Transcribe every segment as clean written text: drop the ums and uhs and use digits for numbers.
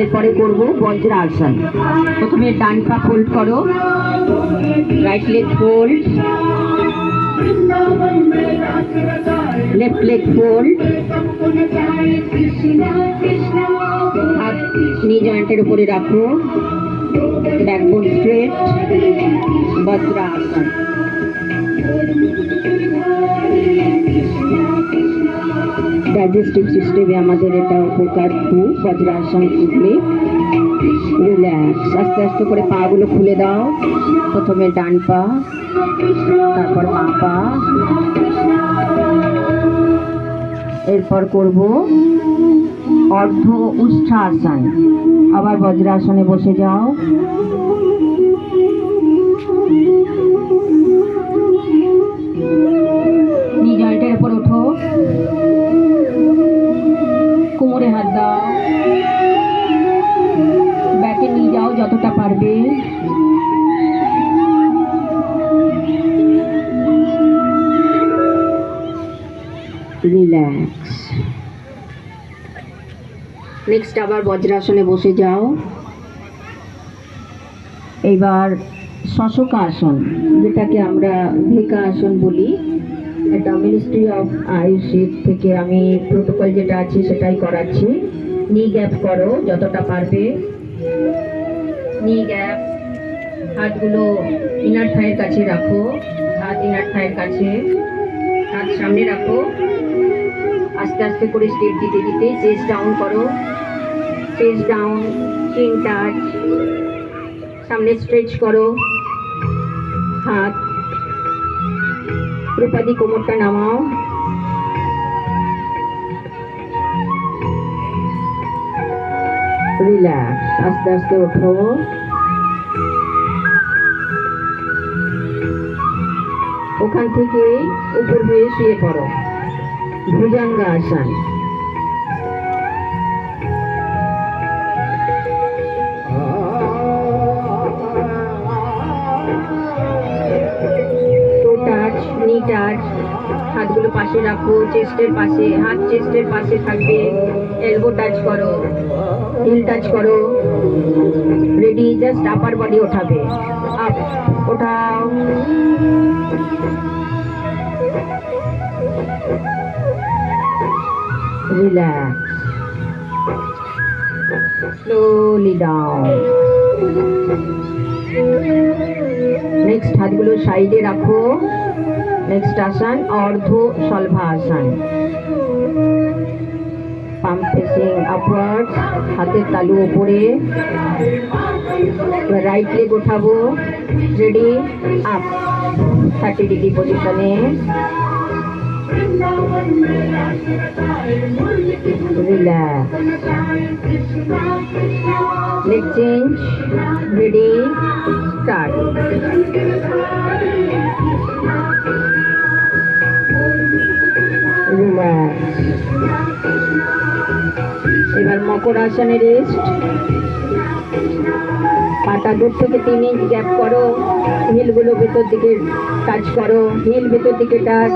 এরপরে করব বজ্রাসন। প্রথমে ডান পা ফোল্ড করো, right leg fold, left leg fold, হাত নি জয়েন্টের উপরে রাখো, ব্যাকবোন স্ট্রেট, বজ্রাসন। ডাইজেস্টিভ সিস্টেমে আমাদের এটা উপকার খুব। বজ্রাসন উঠলে রিল্যাক্স। আস্তে আস্তে করে পাগুলো খুলে দাও। প্রথমে ডান পা, তারপর বাঁ পা। এরপর করব অর্ধ উষ্ঠাসন। আবার বজ্রাসনে বসে যাও। নি জয়েন্টের উপর ওঠো, কোমরে হাত দাও, ব্যাকে নিয়ে যাও যতটা পারবে। রিল্যাক্স। নেক্সট আবার বজ্রাসনে বসে যাও। এইবার শশকাসন, যেটাকে আমরা ভিকা আসন বলি। এটা মিনিস্ট্রি অফ আয়ুষ থেকে আমি প্রোটোকল যেটা আছে সেটাই করাচ্ছি। নি গ্যাপ করো যতটা পারবে, নি গ্যাপ। হাতগুলো ইনার থাইয়ের কাছে রাখো, হাত ইনার থাইয়ের কাছে, হাত সামনে রাখো। আস্তে আস্তে করে স্টেপ দিতে দিতে চেস্ট ডাউন করো, চেস্ট ডাউন, চিন টাচ, সামনে স্ট্রেচ করো, হাত ত্রিপাদি, কোমরটা নামাও। রিল্যাক্স। আস্তে আস্তে ওঠো। ওখান থেকে উপর হয়ে শুয়ে পড়ো, bhujangasana. Toe touch, knee touch, হাতগুলো পাশে রাখো, চেস্টের পাশে, হাত চেস্টের পাশে থাকবে। এলবো টাচ করো, হিল টাচ করো। রেডি, জাস্ট আপার বডি ওঠাবে। আপ, ওঠাও। রিল্যাক্স। Slowly down. নেক্সট হাতগুলো সাইডে রাখো। নেক্সট আসন অর্ধ শলভাসন। পাম ফেসিং আপওয়ার্ড, হাতের তালু উপরে। রাইট লেগ ওঠাবো। রেডি, আপ, 30 ডিগ্রি পজিশনে। Relax. Leg change. Ready, start. Relax. এবার মকর আসনে রেস্ট। পাটা 2 থেকে 3 ইঞ্চ গ্যাপ করো, হিলগুলো ভেতর দিকে টাচ করো, হিল ভেতর দিকে টাচ।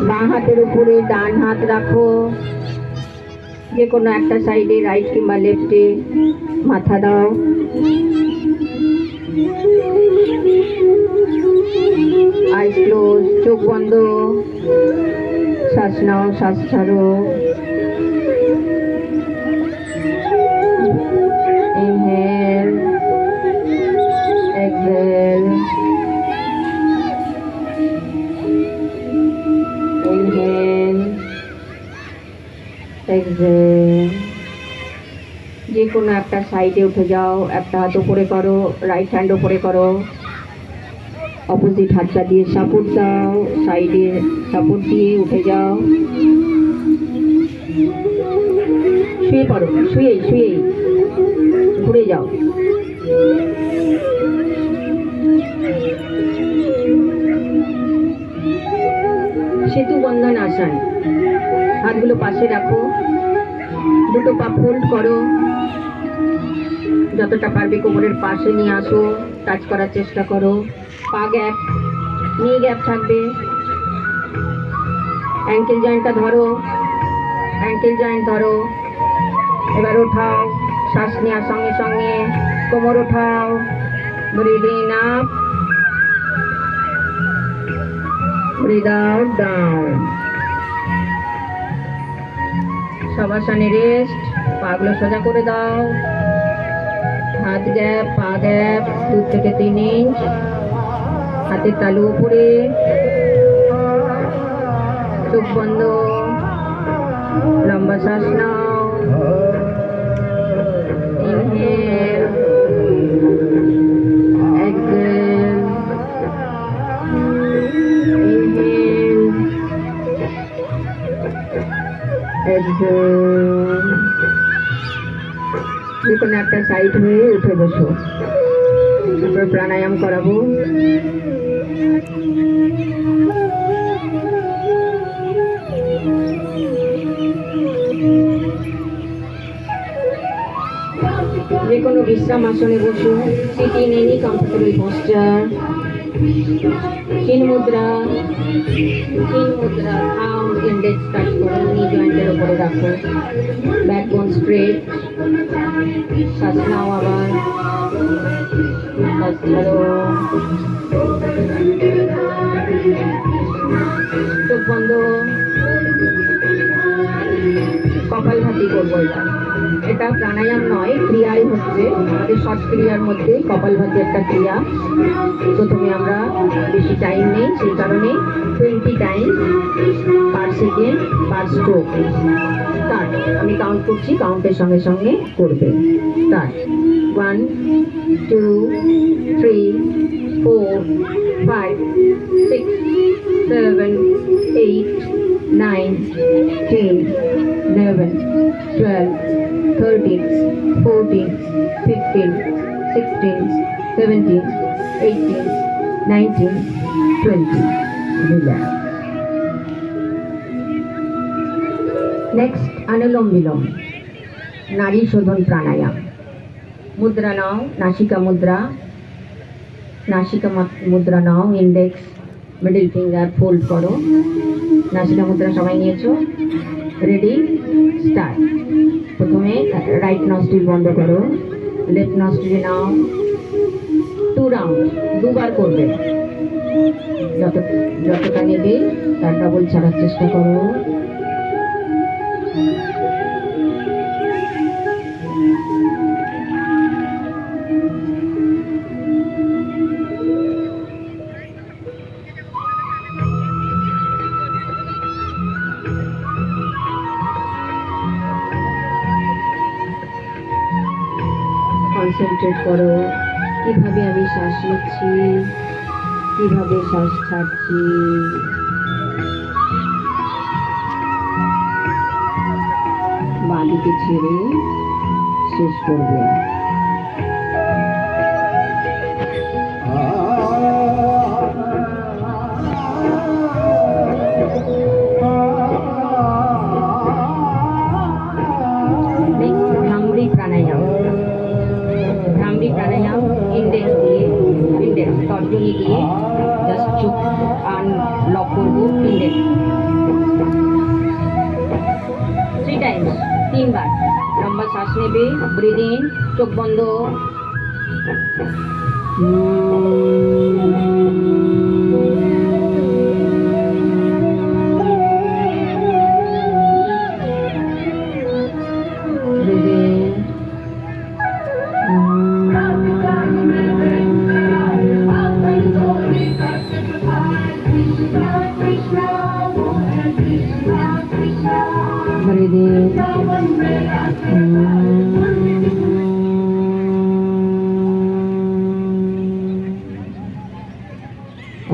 বাঁ হাতের উপরে ডান হাত রাখো, যে কোনো একটা সাইডে, রাইট কিংবা লেফটে। মাথা দাও। আইস ক্লোজ, চোখ বন্ধ। শ্বাস নাও, শ্বাস ছাড়ো। Inhale, exhale, inhale, exhale। যে কোনো একটা সাইডে উঠে যাও, একটা হাত উপরে করো, রাইট হ্যান্ড উপরে করো, অপোজিট হাতটা দিয়ে সাপোর্ট দাও, সাইডে সাপোর্ট দিয়ে উঠে যাও। শুয়ে পড়ো, শুয়ে শুয়ে ঘুরে যাও। সেতু বন্ধন আসন। হাতগুলো পাশে রাখো, দুটো পা ফোল্ড করো, যতটা পারবে কোমরের পাশে নিয়ে আসো, টাচ করার চেষ্টা করো। পা গ্যাপ, নি গ্যাপ থাকবে। অ্যাঙ্কেল জয়েন্টটা ধরো, অ্যাঙ্কেল জয়েন্ট ধরো। এবার উঠাও, শ্বাস নেওয়ার সঙ্গে সঙ্গে কোমর উঠাও, breathing up, breath out down. শবাসনে রেস্ট, পাগুলো সোজা করে দাও, হাত গ্যাপ, পা গ্যাপ 2 থেকে 3 ইঞ্চ, হাতের তালু উপরে, চোখ বন্ধ, লম্বা শ্বাস নাও, ইনহেল, এক্সহেল, ইনহেল, এক্সহেল। যে কোনো একটা সাইড হয়ে উঠে বসো, তারপর প্রাণায়াম করাবো। যে কোনো বিশ্রাম আসনে বসুন, sit in any comfortable posture. Chin mudra, থাম ইন্ডেক্স টাচ করো, নি জয়েন্টের উপরে রাখো, ব্যাকবোন স্ট্রেট। শ্বাস নাও, আবার শ্বাস ছাড়ো, চোখ বন্ধ। কপালভাতি করবো এবার। এটা প্রাণায়াম নয়, ক্রিয়াই হচ্ছে, আমাদের শর্ট ক্রিয়ার মধ্যে কপালভাতি একটা ক্রিয়া। প্রথমে আমরা বেশি টাইম নেই, সেই কারণে 20 টাইম পার সেকেন্ড পার স্ট্রোক। স্টার্ট, আমি কাউন্ট করছি, কাউন্টের সঙ্গে সঙ্গে করবে। স্টার্ট, 1 2 3 4 5 6 7 8 9 10 11 12 13 14 15 16 17 18 19 20. Relax. Next, अनुलोम विलोम, नाड़ी शोधन प्राणायाम। मुद्रा नाओ, नासिका मुद्रा नाओ, इंडेक्स मिडिल फिंगार फोल्ड करो, नासिका मुद्रा सबाई निয়েছো, रेडी, स्टार्ट। प्रथमे राइट नस्ट्रिल बंद करो, लेफ्ट नस्ट्रिल नाओ, 2 राउंड, 2 বার করবে, যতটা নেবে তার ডাবল ছাড়ার চেষ্টা করো। কনসেন্ট্রেট করো, কিভাবে আমি শ্বাস নিচ্ছি, কিভাবে শ্বাস ছাড়ছি। বাঁ দিকে ছেড়ে শেষ করবে। ভ্রামরি প্রাণায়াম, ইন্ডেক্স তর্জনী দিয়ে জাস্ট চোখ আনলক করবো, ইন্ডেক্স 3 টাইমস, 3 বার। লম্বা শ্বাস নেবে, ব্রিদ ইন, চোখ বন্ধ,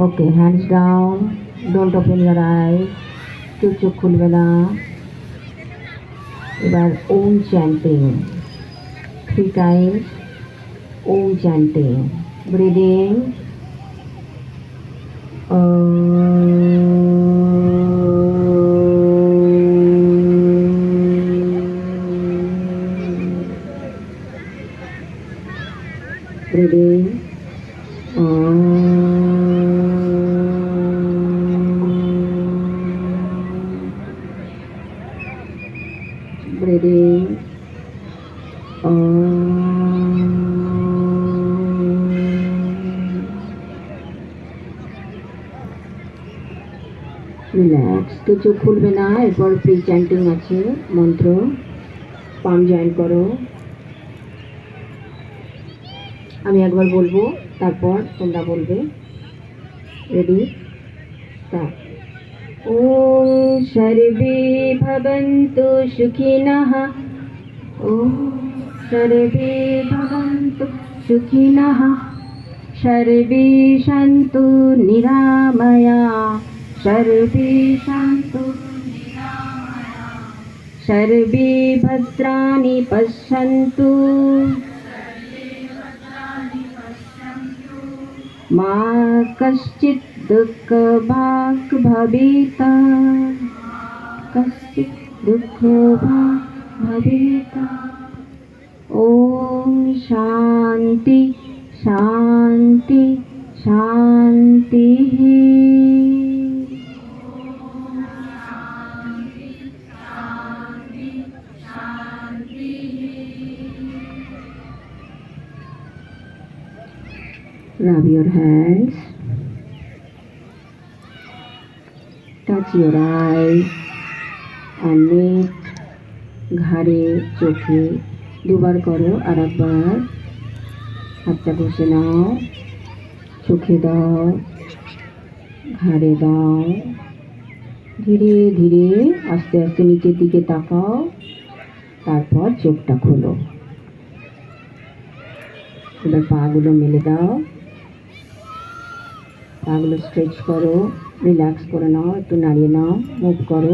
Okay, hands down, don't open your eyes, চোখ খুলবে না। এবার Om chanting 3 times, Om chanting, breathing, breathing, breathing, relax, কিছু খুলবে না। এরপর প্রি চ্যান্টিং আছে, মন্ত্র। পাম জয়েন করো। আমি একবার বলবো, তারপর তোমরা বলবে। Ready, start. ওম সর্বে ভবন্তু সুখিনঃ। ওম সর্বে ভবন্তু সুখিনঃ। সর্বে সন্তু নিরাময়া। সর্বে সন্তু সর্বে ভদ্রাণি পশ্যন্তু। মা কশ্চিৎ দুঃখভাগ্ ভবেত। কশ্চিৎ দুঃখভাগ্ ভবেত। ওম শান্তি শান্তি শান্তি। Rub your hands, touch your eyes and neck, ঘাড়ে, চোখে দুবার করো। আর একবার হাতটা ঘষে নাও, চোখে দাও, ঘাড়ে দাও। ধীরে ধীরে আস্তে আস্তে নিচের দিকে তাকাও, তারপর চোখটা খোলো। এবার পাগুলো মেলে দাও, পাগুলো স্ট্রেচ করো, রিল্যাক্স করে নাও, একটু নাড়িয়ে নাও, মুভ করো।